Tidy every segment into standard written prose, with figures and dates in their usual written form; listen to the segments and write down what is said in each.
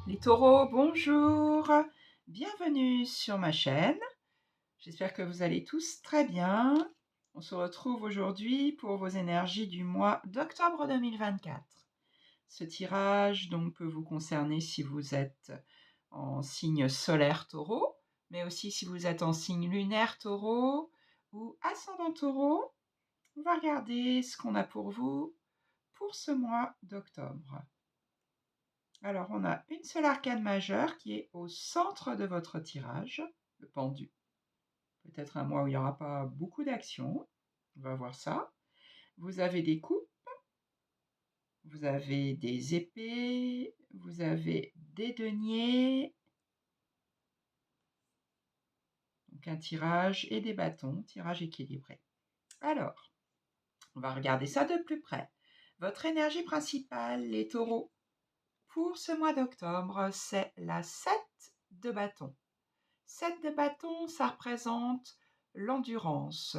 Les taureaux, bonjour! Bienvenue sur ma chaîne. J'espère que vous allez tous très bien. On se retrouve aujourd'hui pour vos énergies du mois d'octobre 2024. Ce tirage donc peut vous concerner si vous êtes en signe solaire taureau, mais aussi si vous êtes en signe lunaire taureau ou ascendant taureau. On va regarder ce qu'on a pour vous pour ce mois d'octobre. Alors, on a une seule arcane majeure qui est au centre de votre tirage, le pendu. Peut-être un mois où il n'y aura pas beaucoup d'action. On va voir ça. Vous avez des coupes, vous avez des épées, vous avez des deniers, donc un tirage et des bâtons, tirage équilibré. Alors, on va regarder ça de plus près. Votre énergie principale, les taureaux, pour ce mois d'octobre, c'est la 7 de bâton. 7 de bâton, ça représente l'endurance.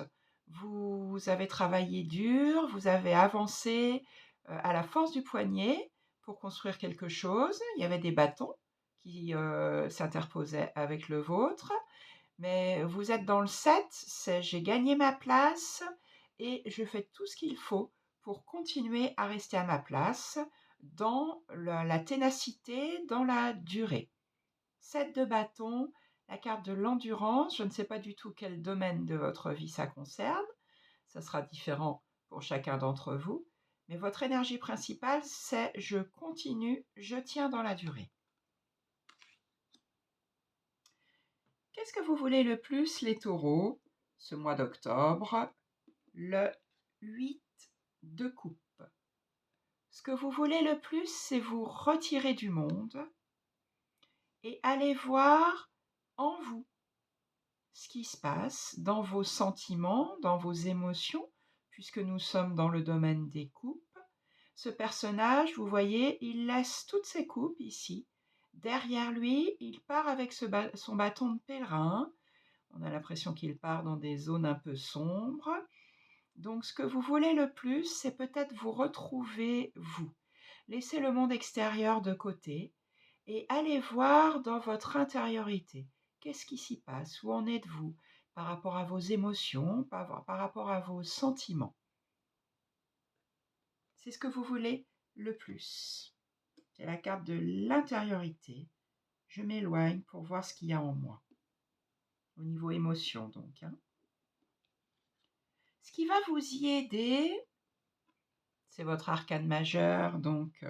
Vous avez travaillé dur, vous avez avancé à la force du poignet pour construire quelque chose. Il y avait des bâtons qui s'interposaient avec le vôtre, mais vous êtes dans le 7, c'est j'ai gagné ma place et je fais tout ce qu'il faut pour continuer à rester à ma place dans la ténacité, dans la durée. 7 de bâton, la carte de l'endurance, je ne sais pas du tout quel domaine de votre vie ça concerne, ça sera différent pour chacun d'entre vous, mais votre énergie principale, c'est je continue, je tiens dans la durée. Qu'est-ce que vous voulez le plus, les taureaux, ce mois d'octobre? Le 8 de coupe. Ce que vous voulez le plus, c'est vous retirer du monde et aller voir en vous ce qui se passe dans vos sentiments, dans vos émotions, puisque nous sommes dans le domaine des coupes. Ce personnage, vous voyez, il laisse toutes ses coupes ici. Derrière lui, il part avec son bâton de pèlerin. On a l'impression qu'il part dans des zones un peu sombres. Donc ce que vous voulez le plus, c'est peut-être vous retrouver vous. Laissez le monde extérieur de côté et allez voir dans votre intériorité. Qu'est-ce qui s'y passe? Où en êtes-vous par rapport à vos émotions, par rapport à vos sentiments? C'est ce que vous voulez le plus. C'est la carte de l'intériorité. Je m'éloigne pour voir ce qu'il y a en moi. Au niveau émotion, donc. Ce qui va vous y aider, c'est votre arcane majeur, donc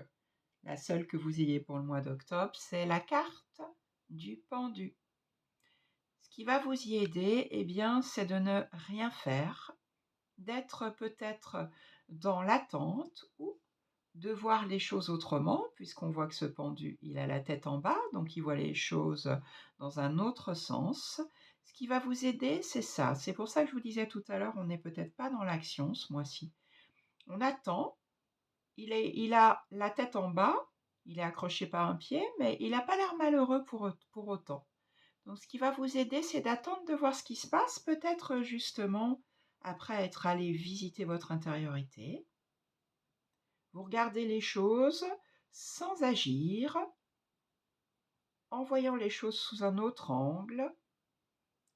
la seule que vous ayez pour le mois d'octobre, c'est la carte du pendu. Ce qui va vous y aider, eh bien, c'est de ne rien faire, d'être peut-être dans l'attente ou de voir les choses autrement, puisqu'on voit que ce pendu, il a la tête en bas, donc il voit les choses dans un autre sens. Ce qui va vous aider, c'est ça. C'est pour ça que je vous disais tout à l'heure, on n'est peut-être pas dans l'action ce mois-ci. On attend, il a la tête en bas, il est accroché par un pied, mais il n'a pas l'air malheureux pour autant. Donc ce qui va vous aider, c'est d'attendre de voir ce qui se passe, peut-être justement après être allé visiter votre intériorité. Vous regardez les choses sans agir, en voyant les choses sous un autre angle,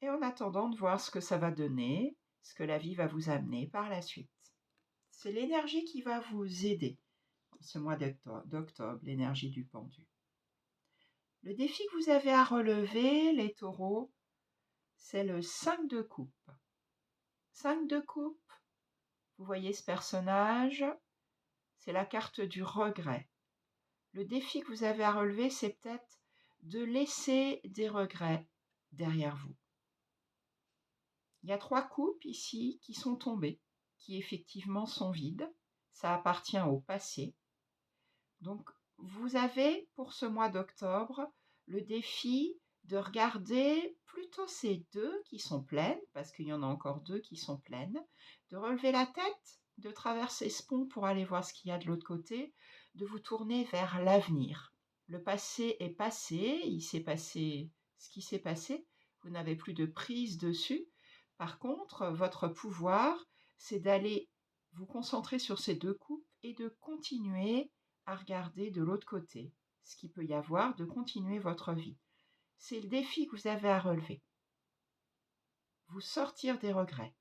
et en attendant de voir ce que ça va donner, ce que la vie va vous amener par la suite. C'est l'énergie qui va vous aider en ce mois d'octobre, l'énergie du pendu. Le défi que vous avez à relever, les taureaux, c'est le 5 de coupe. 5 de coupe, vous voyez ce personnage, c'est la carte du regret. Le défi que vous avez à relever, c'est peut-être de laisser des regrets derrière vous. Il y a 3 coupes ici qui sont tombées, qui effectivement sont vides. Ça appartient au passé. Donc, vous avez pour ce mois d'octobre le défi de regarder plutôt ces 2 qui sont pleines, parce qu'il y en a encore 2 qui sont pleines, de relever la tête, de traverser ce pont pour aller voir ce qu'il y a de l'autre côté, de vous tourner vers l'avenir. Le passé est passé, il s'est passé ce qui s'est passé, vous n'avez plus de prise dessus. Par contre, votre pouvoir, c'est d'aller vous concentrer sur ces 2 coupes et de continuer à regarder de l'autre côté ce qu'il peut y avoir, de continuer votre vie. C'est le défi que vous avez à relever. Vous sortir des regrets.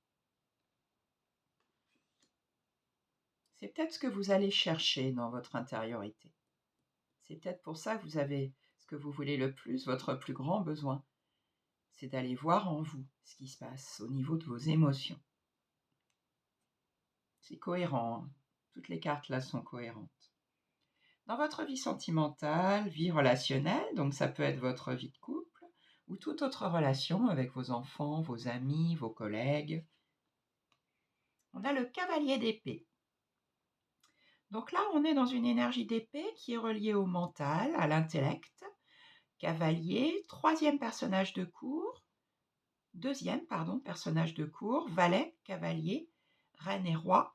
C'est peut-être ce que vous allez chercher dans votre intériorité. C'est peut-être pour ça que vous avez ce que vous voulez le plus, votre plus grand besoin. C'est d'aller voir en vous ce qui se passe au niveau de vos émotions. C'est cohérent, hein. Toutes les cartes là sont cohérentes. Dans votre vie sentimentale, vie relationnelle, donc ça peut être votre vie de couple, ou toute autre relation avec vos enfants, vos amis, vos collègues. On a le cavalier d'épée. Donc là, on est dans une énergie d'épée qui est reliée au mental, à l'intellect. Cavalier, troisième personnage de cour, deuxième, personnage de cour, valet, cavalier, reine et roi.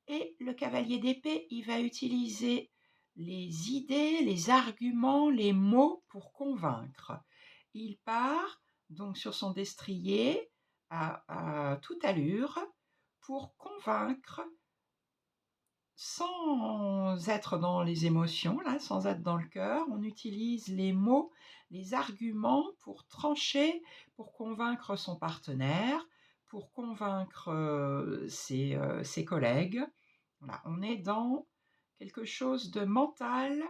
Et le cavalier d'épée, il va utiliser les idées, les arguments, les mots pour convaincre. Il part donc sur son destrier à toute allure pour convaincre sans être dans les émotions, là, sans être dans le cœur. On utilise les mots, les arguments pour trancher, pour convaincre son partenaire, pour convaincre ses collègues. Voilà, on est dans quelque chose de mental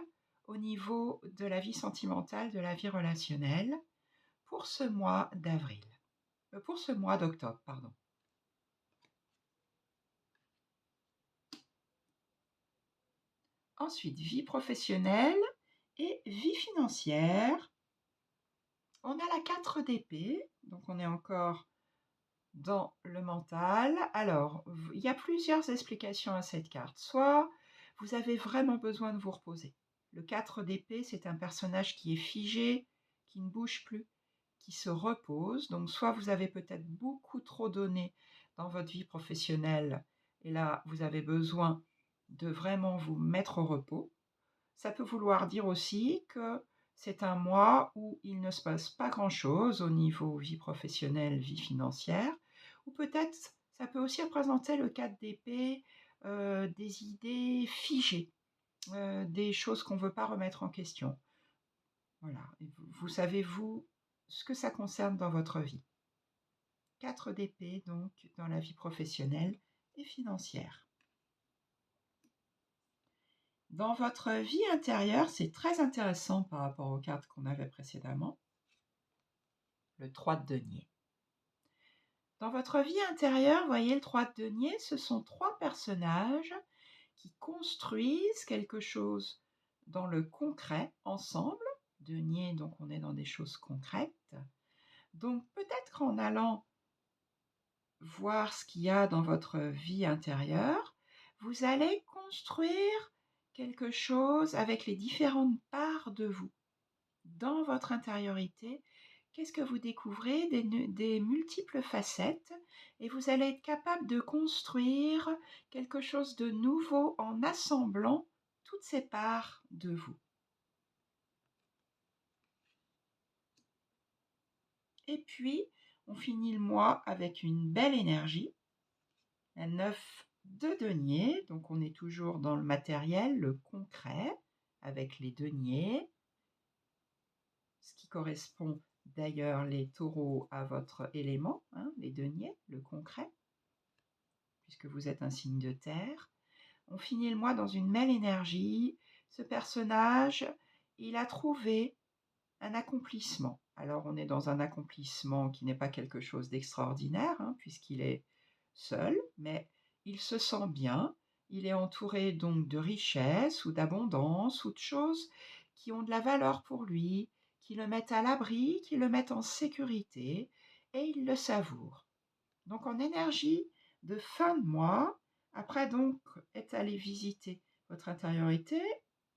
au niveau de la vie sentimentale, de la vie relationnelle, pour ce mois d'avril. Pour ce mois d'octobre, pardon. Ensuite, vie professionnelle et vie financière. On a la 4 d'épée, donc on est encore dans le mental. Alors, il y a plusieurs explications à cette carte. Soit vous avez vraiment besoin de vous reposer. Le 4 d'épée, c'est un personnage qui est figé, qui ne bouge plus, qui se repose. Donc, soit vous avez peut-être beaucoup trop donné dans votre vie professionnelle, et là, vous avez besoin de vraiment vous mettre au repos. Ça peut vouloir dire aussi que c'est un mois où il ne se passe pas grand-chose au niveau vie professionnelle, vie financière, ou peut-être ça peut aussi représenter le 4 d'épée, des idées figées, des choses qu'on ne veut pas remettre en question. Voilà, et vous savez, vous, ce que ça concerne dans votre vie. 4 d'épée, donc, dans la vie professionnelle et financière. Dans votre vie intérieure, c'est très intéressant par rapport aux cartes qu'on avait précédemment. Le 3 de denier. Dans votre vie intérieure, vous voyez le 3 de denier, ce sont 3 personnages qui construisent quelque chose dans le concret ensemble. Denier, donc on est dans des choses concrètes. Donc peut-être qu'en allant voir ce qu'il y a dans votre vie intérieure, vous allez construire quelque chose avec les différentes parts de vous. Dans votre intériorité, qu'est-ce que vous découvrez? Des multiples facettes, et vous allez être capable de construire quelque chose de nouveau en assemblant toutes ces parts de vous. Et puis, on finit le mois avec une belle énergie, un 9 de denier, donc on est toujours dans le matériel, le concret, avec les deniers, ce qui correspond d'ailleurs les taureaux à votre élément, hein, les deniers, le concret, puisque vous êtes un signe de terre. On finit le mois dans une belle énergie. Ce personnage, il a trouvé un accomplissement. Alors on est dans un accomplissement qui n'est pas quelque chose d'extraordinaire, hein, puisqu'il est seul, mais il se sent bien. Il est entouré donc de richesses ou d'abondance ou de choses qui ont de la valeur pour lui, qui le mettent à l'abri, qui le mettent en sécurité, et il le savoure. Donc en énergie de fin de mois, après donc être allé visiter votre intériorité,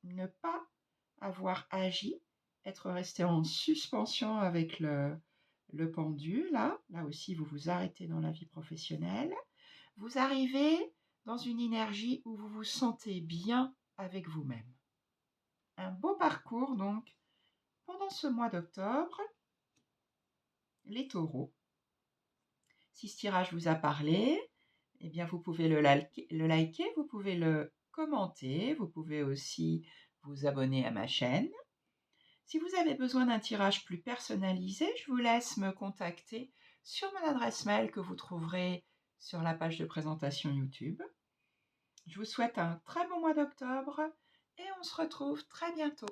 ne pas avoir agi, être resté en suspension avec le pendu, là aussi vous vous arrêtez dans la vie professionnelle, vous arrivez dans une énergie où vous vous sentez bien avec vous-même. Un beau parcours donc pendant ce mois d'octobre, les taureaux. Si ce tirage vous a parlé, eh bien vous pouvez le liker, vous pouvez le commenter, vous pouvez aussi vous abonner à ma chaîne. Si vous avez besoin d'un tirage plus personnalisé, je vous laisse me contacter sur mon adresse mail que vous trouverez sur la page de présentation YouTube. Je vous souhaite un très bon mois d'octobre et on se retrouve très bientôt.